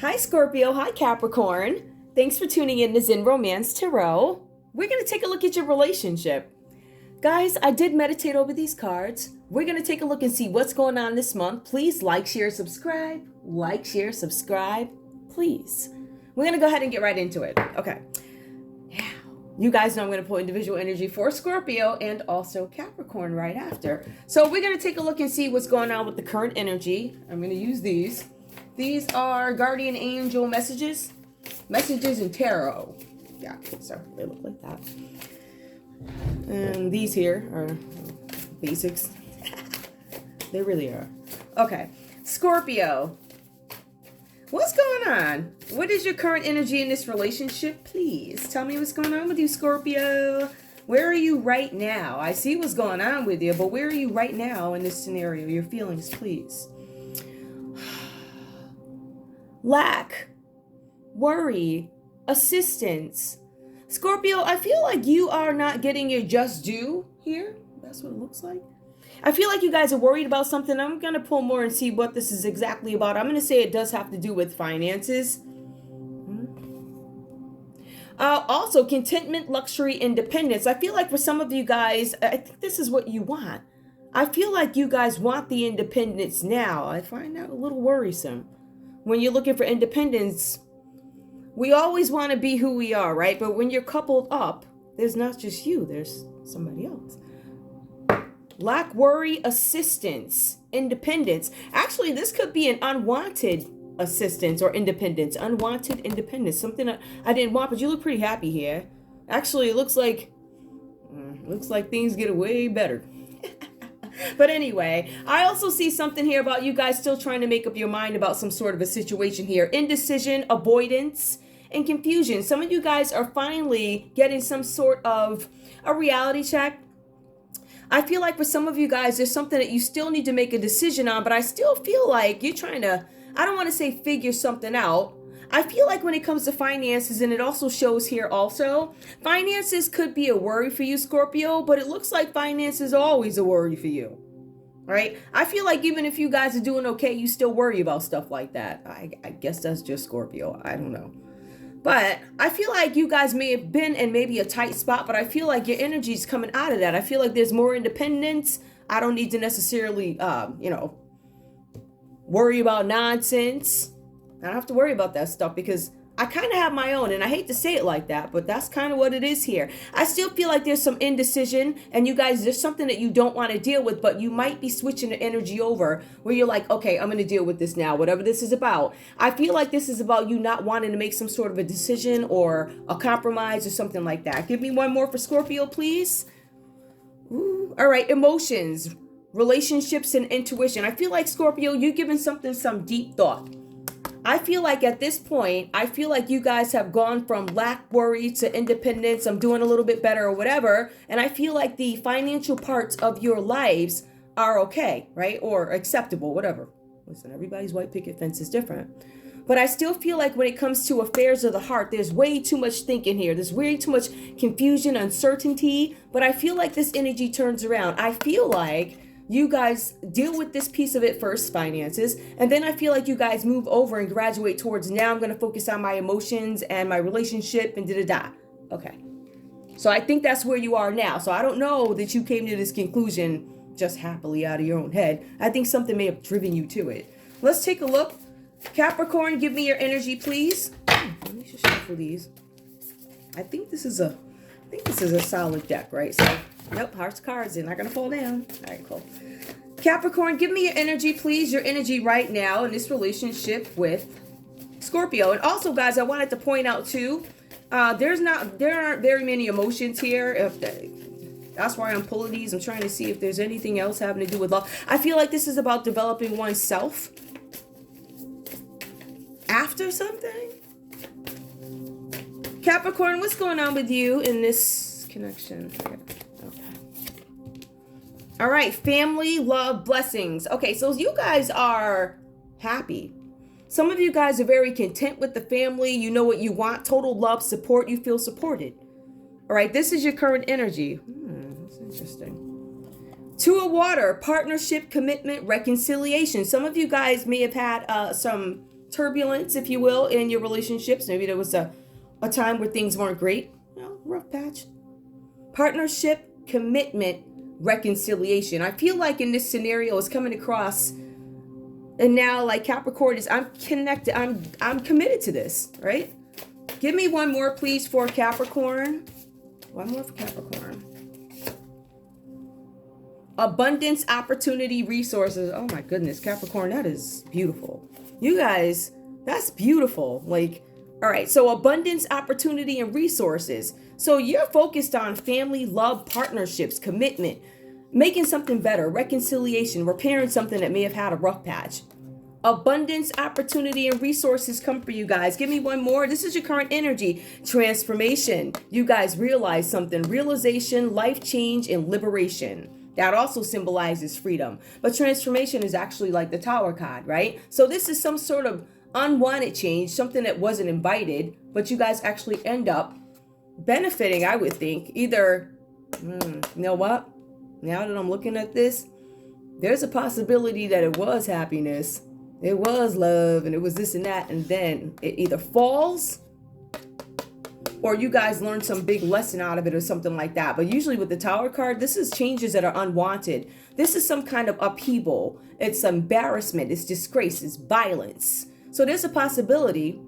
Hi, Scorpio. Hi, Capricorn. Thanks for tuning in to Zen Romance Tarot. We're going to take a look at your relationship. Guys, I did meditate over these cards. We're going to take a look and see what's going on this month. Please like, share, subscribe. Like, share, subscribe. Please. We're going to go ahead and get right into it. Okay. Now, you guys know I'm going to pull individual energy for Scorpio and also Capricorn right after. So we're going to take a look and see what's going on with the current energy. I'm going to use these. These are guardian angel messages in tarot. Yeah, so they look like that. And these here are basics. They really are. Okay, Scorpio. What's going on? What is your current energy in this relationship? Please tell me what's going on with you, Scorpio. Where are you right now? I see what's going on with you, but where are you right now in this scenario? Your feelings, please. Lack, worry, assistance. Scorpio, I feel like you are not getting your just due here. That's what it looks like. I feel like you guys are worried about something. I'm going to pull more and see what this is exactly about. I'm going to say it does have to do with finances. Also, contentment, luxury, independence. I feel like for some of you guys, I think this is what you want. I feel like you guys want the independence now. I find that a little worrisome. When you're looking for independence, we always want to be who we are, right? But when you're coupled up, there's not just you, there's somebody else. Lack, worry, assistance, independence. Actually, this could be an unwanted assistance or independence. Unwanted independence. Something that I didn't want, but you look pretty happy here. Actually, it looks like things get way better. But anyway, I also see something here about you guys still trying to make up your mind about some sort of a situation here. Indecision, avoidance, and confusion. Some of you guys are finally getting some sort of a reality check. I feel like for some of you guys, there's something that you still need to make a decision on, but I still feel like you're trying to, I don't want to say figure something out. I feel like when it comes to finances, and it also shows here also, finances could be a worry for you, Scorpio, but it looks like finances are always a worry for you, right? I feel like even if you guys are doing okay, you still worry about stuff like that. I guess that's just Scorpio. I don't know. But I feel like you guys may have been in maybe a tight spot, but I feel like your energy is coming out of that. I feel like there's more independence. I don't need to necessarily, worry about nonsense. I don't have to worry about that stuff because I kind of have my own, and I hate to say it like that, but that's kind of what it is here. I still feel like there's some indecision, and you guys, there's something that you don't want to deal with, but you might be switching the energy over where you're like, okay, I'm going to deal with this now, whatever this is about. I feel like this is about you not wanting to make some sort of a decision or a compromise or something like that. Give me one more for Scorpio, please. Ooh. All right, emotions, relationships, and intuition. I feel like, Scorpio, you're giving something some deep thought. I feel like at this point, I feel like you guys have gone from lack, worry to independence. I'm doing a little bit better or whatever. And I feel like the financial parts of your lives are okay, right? Or acceptable, whatever. Listen, everybody's white picket fence is different. But I still feel like when it comes to affairs of the heart, there's way too much thinking here. There's way too much confusion, uncertainty. But I feel like this energy turns around. I feel like you guys deal with this piece of it first, finances, and then I feel like you guys move over and graduate towards, now I'm going to focus on my emotions and my relationship and da-da-da. Okay. So I think that's where you are now. So I don't know that you came to this conclusion just happily out of your own head. I think something may have driven you to it. Let's take a look. Capricorn, give me your energy, please. Let me just shuffle these. I think this is a solid deck, right? So, nope, hearts cards, they're not going to fall down. All right, cool. Capricorn, give me your energy, please. Your energy right now in this relationship with Scorpio. And also, guys, I wanted to point out, too, there aren't very many emotions here. That's why I'm pulling these. I'm trying to see if there's anything else having to do with love. I feel like this is about developing oneself after something. Capricorn, what's going on with you in this connection? Okay. All right, family, love, blessings. Okay, so you guys are happy. Some of you guys are very content with the family. You know what you want, total love, support. You feel supported. All right, this is your current energy. That's interesting. Two of water, partnership, commitment, reconciliation. Some of you guys may have had some turbulence, if you will, in your relationships. Maybe there was a time where things weren't great. Rough patch. Partnership, commitment, reconciliation. I feel like in this scenario it's coming across, and now like Capricorn is, I'm connected. I'm committed to this, right? Give me one more, please, for Capricorn. One more for Capricorn. Abundance, opportunity, resources. Oh my goodness, Capricorn, that is beautiful. You guys, that's beautiful. Like, all right, so abundance, opportunity, and resources. So you're focused on family, love, partnerships, commitment, making something better, reconciliation, repairing something that may have had a rough patch. Abundance, opportunity, and resources come for you guys. Give me one more. This is your current energy. Transformation. You guys realize something. Realization, life change, and liberation. That also symbolizes freedom. But transformation is actually like the Tower card, right? So this is some sort of unwanted change, something that wasn't invited, but you guys actually end up benefiting, I would think. Either, you know what? Now that I'm looking at this, there's a possibility that it was happiness, it was love, and it was this and that, and then it either falls or you guys learn some big lesson out of it or something like that. But usually with the Tower card, this is changes that are unwanted. This is some kind of upheaval. It's embarrassment, it's disgrace, it's violence. So there's a possibility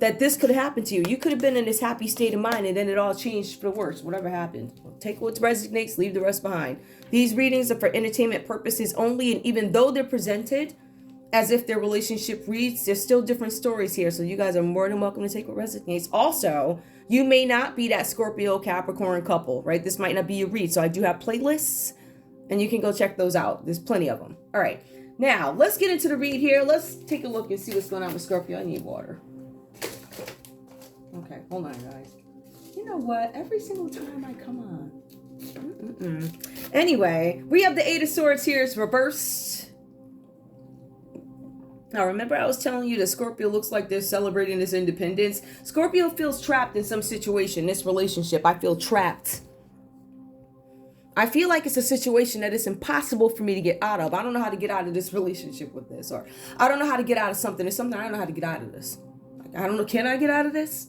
that this could happen to you. You could have been in this happy state of mind and then it all changed for the worse, whatever happened. Take what resonates, leave the rest behind. These readings are for entertainment purposes only, and even though they're presented as if their relationship reads, there's still different stories here. So you guys are more than welcome to take what resonates. Also, you may not be that Scorpio Capricorn couple, right? This might not be your read. So I do have playlists and you can go check those out. There's plenty of them. All right. Now let's get into the read here. Let's take a look and see what's going on with Scorpio. I need water. Okay. Hold on, guys. You know what? Every single time I come on. Anyway, we have the Eight of Swords here. It's reversed. Now, remember I was telling you that Scorpio looks like they're celebrating this independence? Scorpio feels trapped in some situation, this relationship. I feel trapped. I feel like it's a situation that it's impossible for me to get out of. I don't know how to get out of this relationship with this. Or I don't know how to get out of something. It's something I don't know how to get out of this. I don't know. Can I get out of this?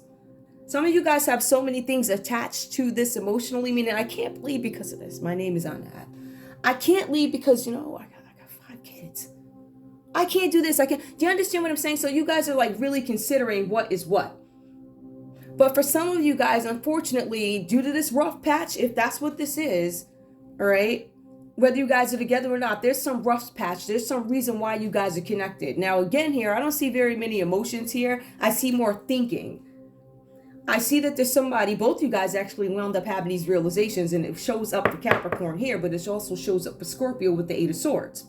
Some of you guys have so many things attached to this emotionally, meaning I can't leave because of this. My name is on that. I can't leave because, I got 5 kids. I can't do this. I can't. Do you understand what I'm saying? So you guys are like really considering what is what. But for some of you guys, unfortunately, due to this rough patch, if that's what this is, all right, whether you guys are together or not, there's some rough patch. There's some reason why you guys are connected. Now, again, here, I don't see very many emotions here. I see more thinking. I see that there's somebody, both you guys actually wound up having these realizations, and it shows up for Capricorn here, but it also shows up for Scorpio with the Eight of Swords.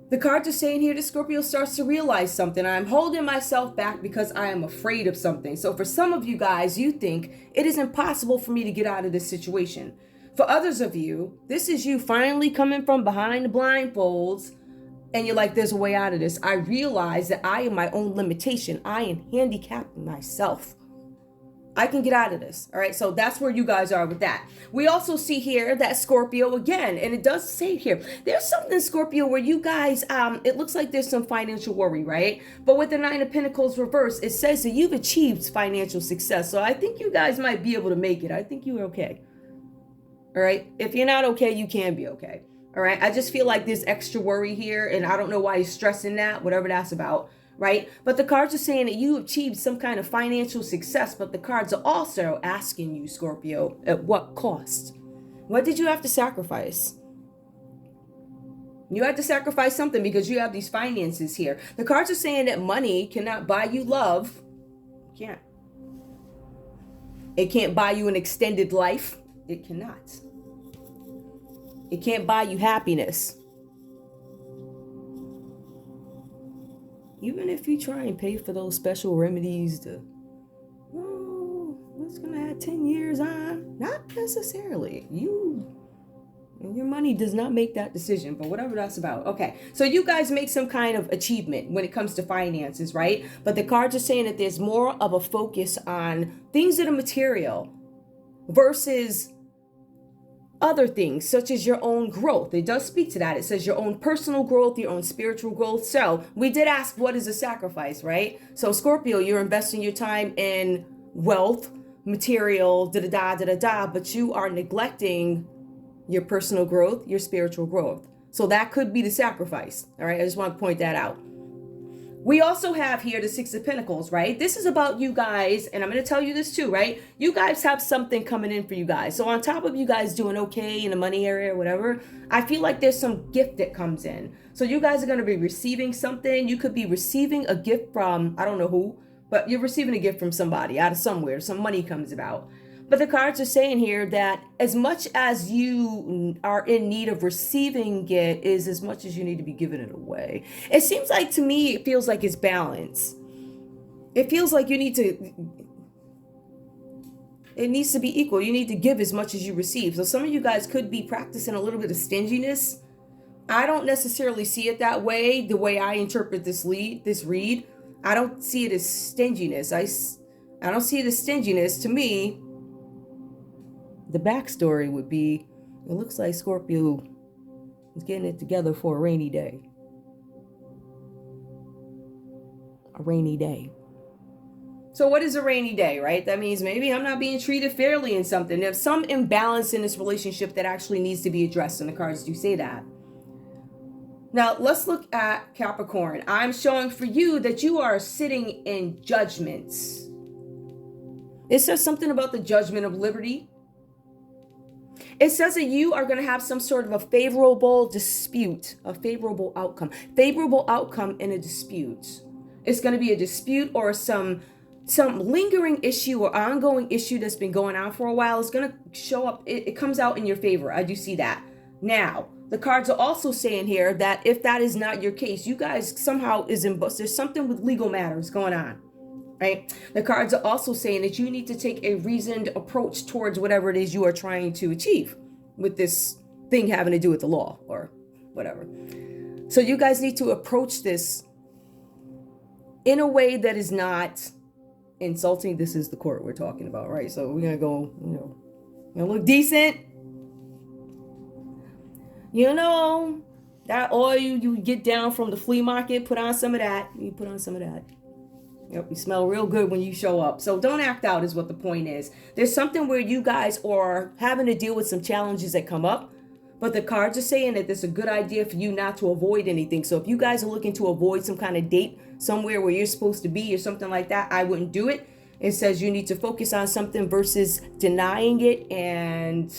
The cards are saying here that Scorpio starts to realize something. I'm holding myself back because I am afraid of something. So for some of you guys, you think it is impossible for me to get out of this situation. For others of you, this is you finally coming from behind the blindfolds and you're like, there's a way out of this. I realize that I am my own limitation. I am handicapping myself. I can get out of this. All right. So that's where you guys are with that. We also see here that Scorpio again, and it does say here, there's something Scorpio where you guys, it looks like there's some financial worry, right? But with the Nine of Pentacles reverse, it says that you've achieved financial success. So I think you guys might be able to make it. I think you're okay. All right. If you're not okay, you can be okay. All right. I just feel like there's extra worry here, and I don't know why he's stressing that, whatever that's about. Right? But the cards are saying that you achieved some kind of financial success, but the cards are also asking you, Scorpio, at what cost? What did you have to sacrifice? You had to sacrifice something because you have these finances here. The cards are saying that money cannot buy you love. It can't. It can't buy you an extended life. It cannot. It can't buy you happiness. Even if you try and pay for those special remedies to, what's going to add 10 years on? Not necessarily. Your money does not make that decision, but whatever that's about. Okay, so you guys make some kind of achievement when it comes to finances, right? But the cards are saying that there's more of a focus on things that are material versus other things, such as your own growth. It does speak to that. It says your own personal growth, your own spiritual growth. So we did ask, what is a sacrifice, right? So Scorpio, you're investing your time in wealth, material, da-da-da, but you are neglecting your personal growth, your spiritual growth. So that could be the sacrifice. All right, I just want to point that out. We also have here the Six of Pentacles, right? This is about you guys, and I'm going to tell you this too, right? You guys have something coming in for you guys. So on top of you guys doing okay in the money area or whatever, I feel like there's some gift that comes in. So you guys are going to be receiving something. You could be receiving a gift from, I don't know who, but you're receiving a gift from somebody out of somewhere. Some money comes about. But the cards are saying here that as much as you are in need of receiving it is as much as you need to be giving it away. It seems like, to me, it feels like it's balance. It feels like it needs to be equal. You need to give as much as you receive. So some of you guys could be practicing a little bit of stinginess. I don't necessarily see it that way, the way I interpret this read. I don't see it as stinginess. I don't see it as stinginess. To me, the backstory would be, it looks like Scorpio is getting it together for a rainy day. A rainy day. So what is a rainy day, right? That means maybe I'm not being treated fairly in something. There's some imbalance in this relationship that actually needs to be addressed, and the cards do say that. Now, let's look at Capricorn. I'm showing for you that you are sitting in judgments. It says something about the judgment of liberty. It says that you are going to have some sort of a favorable dispute, a favorable outcome in a dispute. It's going to be a dispute or some lingering issue or ongoing issue that's been going on for a while. It's going to show up. It comes out in your favor. I do see that. Now, the cards are also saying here that if that is not your case, you guys somehow there's something with legal matters going on. Right? The cards are also saying that you need to take a reasoned approach towards whatever it is you are trying to achieve with this thing having to do with the law or whatever. So you guys need to approach this in a way that is not insulting. This is the court we're talking about, right? So we're going to go, gonna look decent. That oil you get down from the flea market, put on some of that. You put on some of that. Yep, you smell real good when you show up. So don't act out is what the point is. There's something where you guys are having to deal with some challenges that come up, but the cards are saying that it's a good idea for you not to avoid anything. So if you guys are looking to avoid some kind of date somewhere where you're supposed to be or something like that, I wouldn't do it. It says you need to focus on something versus denying it and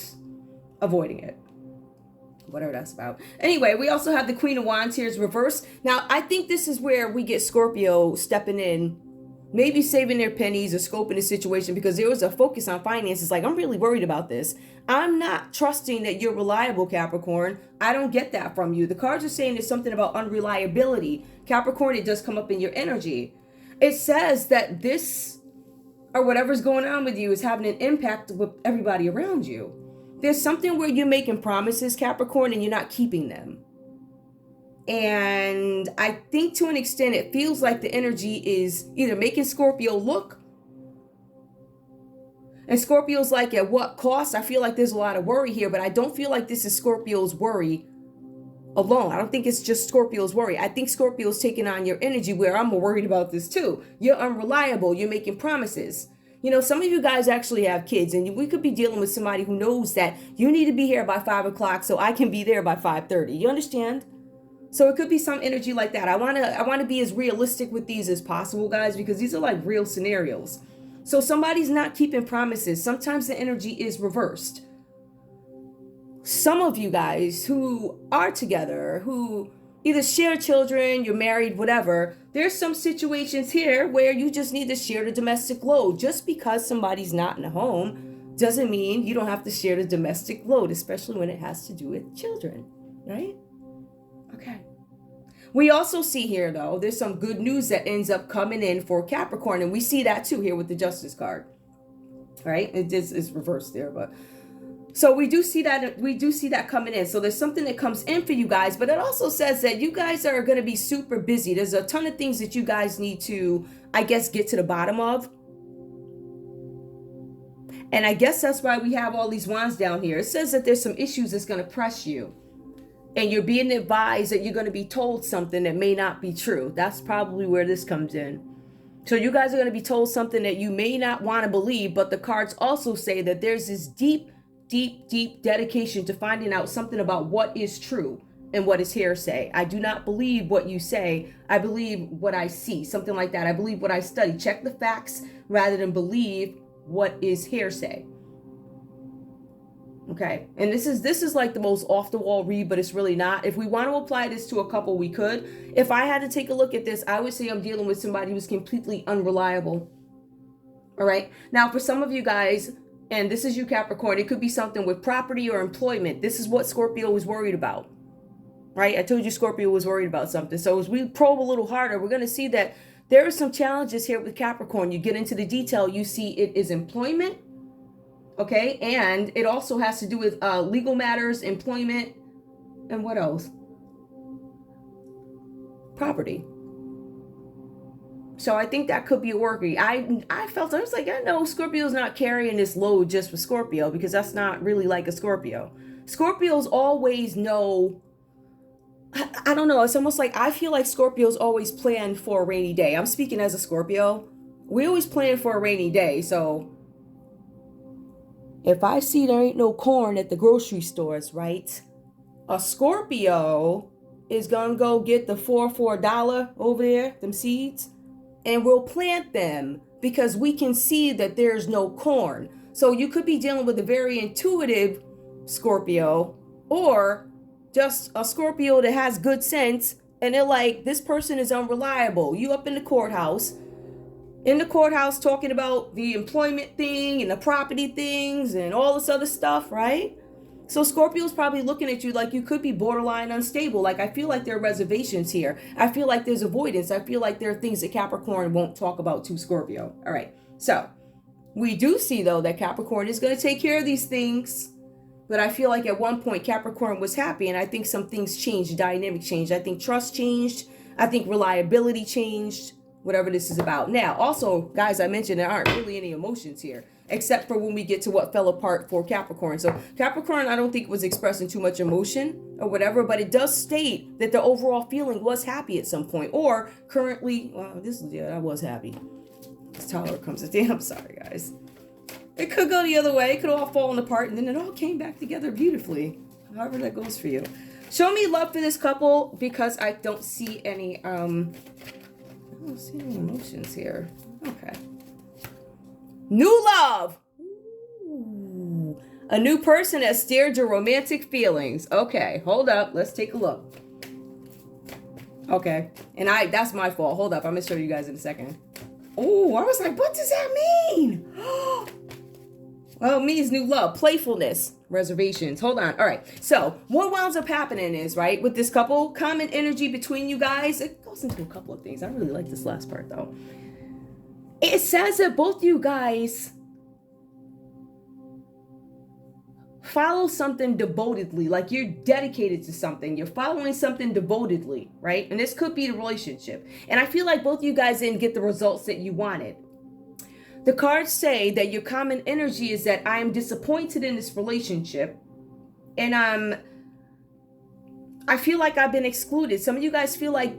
avoiding it. Whatever that's about. Anyway, we also have the Queen of Wands here is reversed. Now, I think this is where we get Scorpio stepping in, maybe saving their pennies or scoping the situation, because there was a focus on finances. Like, I'm really worried about this. I'm not trusting that you're reliable, Capricorn. I don't get that from you. The cards are saying there's something about unreliability. Capricorn, it does come up in your energy. It says that this or whatever's going on with you is having an impact with everybody around you. There's something where you're making promises, Capricorn, and you're not keeping them. And I think to an extent, it feels like the energy is either making Scorpio look. And Scorpio's like, at what cost? I feel like there's a lot of worry here, but I don't feel like this is Scorpio's worry alone. I don't think it's just Scorpio's worry. I think Scorpio's taking on your energy where I'm worried about this too. You're unreliable. You're making promises. Some of you guys actually have kids, and we could be dealing with somebody who knows that you need to be here by 5 o'clock so I can be there by 5:30. You understand? So it could be some energy like that. I want to be as realistic with these as possible, guys, because these are like real scenarios. So somebody's not keeping promises. Sometimes the energy is reversed. Some of you guys who are together, who either share children, you're married, whatever, there's some situations here where you just need to share the domestic load. Just because somebody's not in the home doesn't mean you don't have to share the domestic load, especially when it has to do with children, right? Okay. We also see here, though, there's some good news that ends up coming in for Capricorn, and we see that too here with the Justice card, right? It is reversed there, but so we do see that coming in. So there's something that comes in for you guys, but it also says that you guys are going to be super busy. There's a ton of things that you guys need to, I guess, get to the bottom of. And I guess that's why we have all these wands down here. It says that there's some issues that's going to press you. And you're being advised that you're going to be told something that may not be true. That's probably where this comes in. So you guys are going to be told something that you may not want to believe, but the cards also say that there's this deep, deep, deep dedication to finding out something about what is true and what is hearsay. I do not believe what you say. I believe what I see, something like that. I believe what I study. Check the facts rather than believe what is hearsay. Okay, and this is like the most off the wall read, but it's really not. If we want to apply this to a couple, we could. If I had to take a look at this, I would say I'm dealing with somebody who's completely unreliable. All right, now for some of you guys, and this is you Capricorn, it could be something with property or employment. This is what Scorpio was worried about, right? I told you Scorpio was worried about something. So as we probe a little harder, we're going to see that there are some challenges here with Capricorn. You get into the detail, you see it is employment. Okay, and it also has to do with legal matters, employment, and what else? Property. So I think that could be a worry. I was like, I know Scorpio's not carrying this load just for Scorpio, because that's not really like a Scorpio. Scorpios always know, I don't know, it's almost like I feel like Scorpios always plan for a rainy day. I'm speaking as a Scorpio. We always plan for a rainy day, so if I see there ain't no corn at the grocery stores, right? A Scorpio is gonna go get the $4 over there, them seeds, and we'll plant them because we can see that there's no corn. So you could be dealing with a very intuitive Scorpio, or just a Scorpio that has good sense, and they're like, this person is unreliable. You up in the courthouse talking about the employment thing and the property things and all this other stuff, right? So Scorpio's probably looking at you like you could be borderline unstable. Like, I feel like there are reservations here. I feel like there's avoidance. I feel like there are things that Capricorn won't talk about to Scorpio. All right. So we do see, though, that Capricorn is going to take care of these things. But I feel like at one point Capricorn was happy, and I think some things changed, dynamic changed. I think trust changed. I think reliability changed. Whatever this is about. Now, also, guys, I mentioned there aren't really any emotions here, except for when we get to what fell apart for Capricorn. So Capricorn, I don't think was expressing too much emotion or whatever, but it does state that the overall feeling was happy at some point, or currently, well, I was happy. This tower comes at the, I'm sorry, guys. It could go the other way. It could all fallen apart, and then it all came back together beautifully. However that goes for you. Show me love for this couple, because I don't see any, I don't see any emotions here. Okay. New love. Ooh. A new person has stirred your romantic feelings. Okay, hold up. Let's take a look. Okay. And that's my fault. Hold up. I'm going to show you guys in a second. Oh, I was like, what does that mean? Well, it means new love, playfulness, reservations. Hold on. All right. So what winds up happening is, right, with this couple, common energy between you guys. It goes into a couple of things. I really like this last part, though. It says that both you guys follow something devotedly, like you're dedicated to something. You're following something devotedly, right? And this could be the relationship. And I feel like both you guys didn't get the results that you wanted. The cards say that your common energy is that I am disappointed in this relationship, and I feel like I've been excluded. Some of you guys feel like,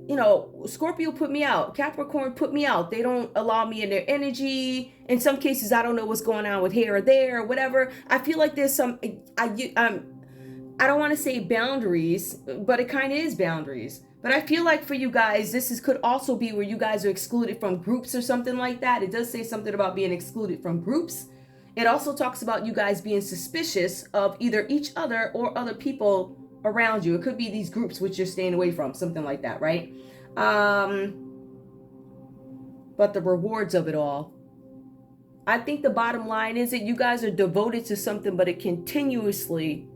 you know, Scorpio put me out, Capricorn put me out. They don't allow me in their energy. In some cases, I don't know what's going on with here or there or whatever. I feel like there's some, I don't want to say boundaries, but it kind of is boundaries. But I feel like for you guys, could also be where you guys are excluded from groups or something like that. It does say something about being excluded from groups. It also talks about you guys being suspicious of either each other or other people around you. It could be these groups which you're staying away from, something like that, right? But the rewards of it all, I think the bottom line is that you guys are devoted to something, but it continuously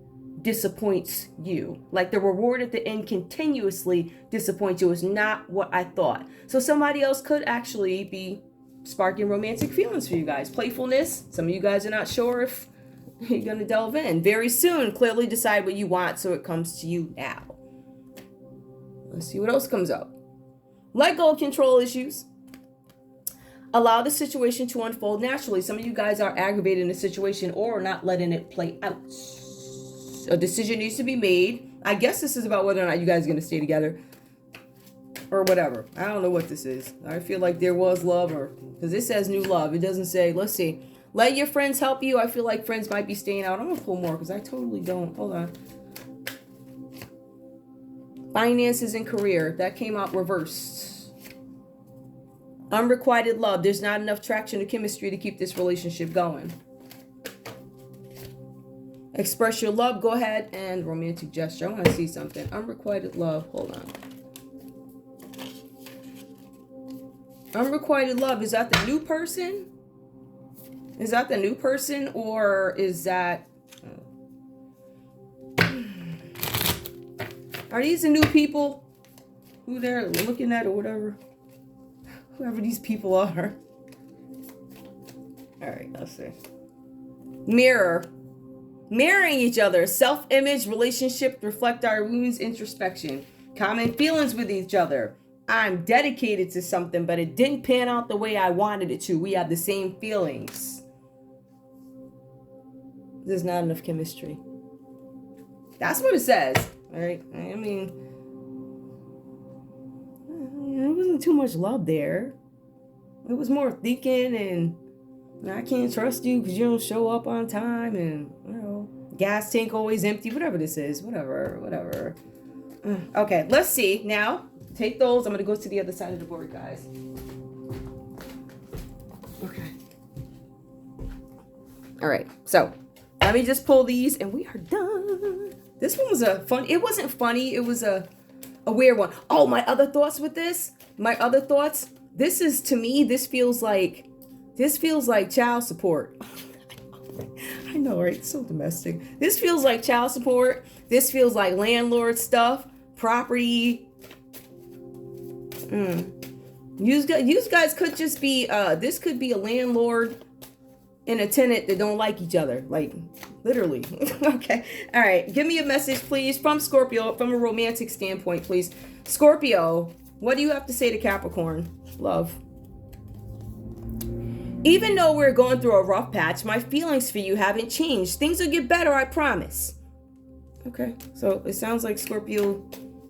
disappoints you. Like the reward at the end continuously disappoints you. Is not what I thought. So somebody else could actually be sparking romantic feelings for you guys. Playfulness. Some of you guys are not sure if you're going to delve in. Very soon, clearly decide what you want so it comes to you now. Let's see what else comes up. Let go of control issues. Allow the situation to unfold naturally. Some of you guys are aggravated in the situation or not letting it play out. A decision needs to be made. I guess this is about whether or not you guys are going to stay together or whatever. I don't know what this is. I feel like there was love, or because it says new love. It doesn't say, let's see. Let your friends help you. I feel like friends might be staying out. I'm going to pull more because I totally don't. Hold on. Finances and career. That came out reversed. Unrequited love. There's not enough traction or chemistry to keep this relationship going. Express your love. Go ahead. And romantic gesture. I want to see something. Unrequited love. Hold on. Unrequited love. Is that the new person? Is that the new person? Or is that... Are these the new people? Who they're looking at or whatever? Whoever these people are. Alright, let's see. Mirror. Mirroring each other. Self-image, relationship, reflect our wounds, introspection. Common feelings with each other. I'm dedicated to something, but it didn't pan out the way I wanted it to. We have the same feelings. There's not enough chemistry. That's what it says. Alright, I mean... There wasn't too much love there. It was more thinking and I can't trust you because you don't show up on time and, you know, gas tank always empty, whatever this is, whatever. Okay, let's see. Now, take those. I'm going to go to the other side of the board, guys. Okay. All right, so let me just pull these and we are done. This one was a fun, it wasn't funny. It was a weird one. Oh, my other thoughts with this. This is, to me, this feels like child support. I know, right? It's so domestic. This feels like child support. This feels like landlord stuff, property. You guys could just be, this could be a landlord and a tenant that don't like each other. Like, literally. Okay. All right. Give me a message, please, from Scorpio, from a romantic standpoint, please. Scorpio, what do you have to say to Capricorn? Love. Even though we're going through a rough patch, my feelings for you haven't changed. Things will get better, I promise. Okay. So it sounds like Scorpio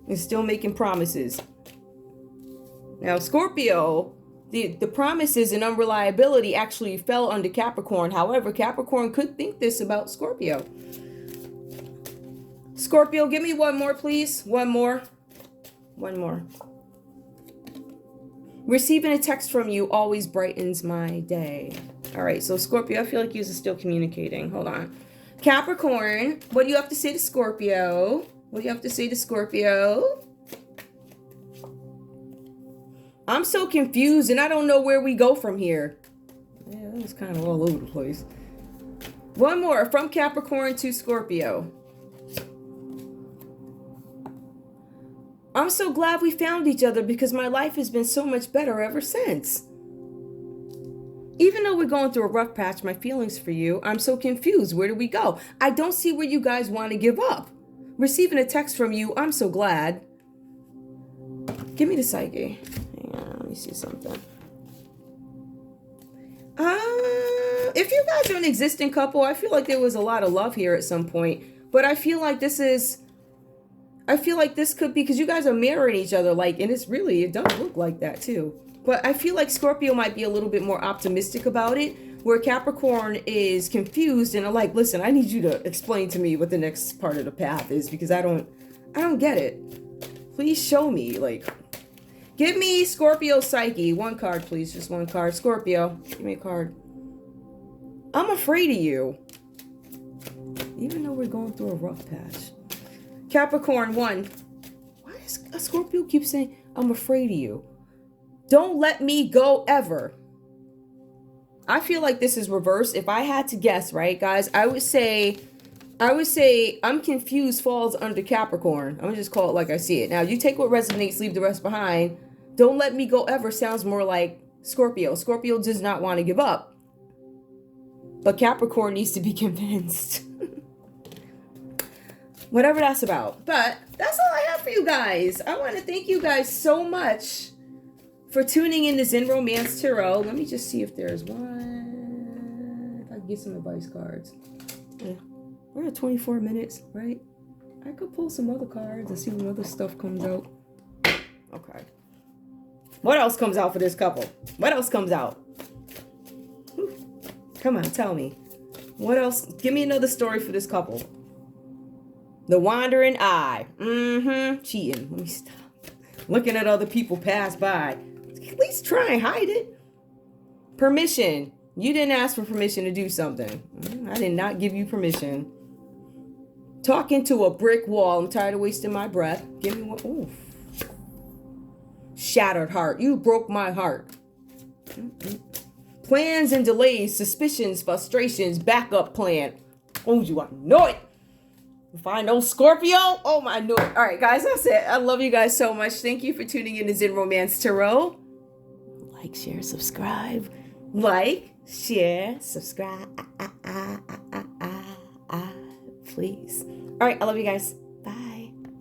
is still making promises. Now, Scorpio, the promises and unreliability actually fell under Capricorn. However, Capricorn could think this about Scorpio. Scorpio, give me one more, please. One more. Receiving a text from you always brightens my day. All right, so Scorpio, I feel like you're still communicating. Hold on. Capricorn, what do you have to say to Scorpio? I'm so confused and I don't know where we go from here. Yeah, that was kind of all over the place. One more from Capricorn to Scorpio. I'm so glad we found each other because my life has been so much better ever since. Even though we're going through a rough patch, my feelings for you, I'm so confused. Where do we go? I don't see where you guys want to give up. Receiving a text from you, I'm so glad. Give me the psyche. Hang on, let me see something. If you guys are an existing couple, I feel like there was a lot of love here at some point. But I feel like this could be because you guys are mirroring each other, like, and it does look like that too. But I feel like Scorpio might be a little bit more optimistic about it, where Capricorn is confused and like, listen, I need you to explain to me what the next part of the path is because I don't get it. Please show me, like, give me Scorpio psyche. One card, please, just one card. Scorpio, give me a card. I'm afraid of you, even though we're going through a rough patch. Capricorn 1. Why does a Scorpio keep saying, I'm afraid of you? Don't let me go ever. I feel like this is reversed. If I had to guess, right, guys, I would say I'm confused falls under Capricorn. I'm gonna just call it like I see it. Now, you take what resonates, leave the rest behind. Don't let me go ever sounds more like Scorpio. Scorpio does not want to give up. But Capricorn needs to be convinced. Whatever that's about. But that's all I have for you guys. I want to thank you guys so much for tuning in to Zen Romance Tarot. Let me just see if there's one. If I can get some advice cards. Yeah. We're at 24 minutes, right? I could pull some other cards and see what other stuff comes out. Okay. What else comes out for this couple? What else comes out? Whew. Come on, tell me. What else? Give me another story for this couple. The wandering eye. Cheating. Let me stop. Looking at other people pass by. At least try and hide it. Permission. You didn't ask for permission to do something. I did not give you permission. Talking to a brick wall. I'm tired of wasting my breath. Give me one. Ooh. Shattered heart. You broke my heart. Plans and delays, suspicions, frustrations, backup plan. Oh, you, I know it. If I know Scorpio, oh my, I know it. All right, guys, that's it. I love you guys so much. Thank you for tuning in to Zen Romance Tarot. Like, share, subscribe. Like, share, subscribe. Please. All right, I love you guys.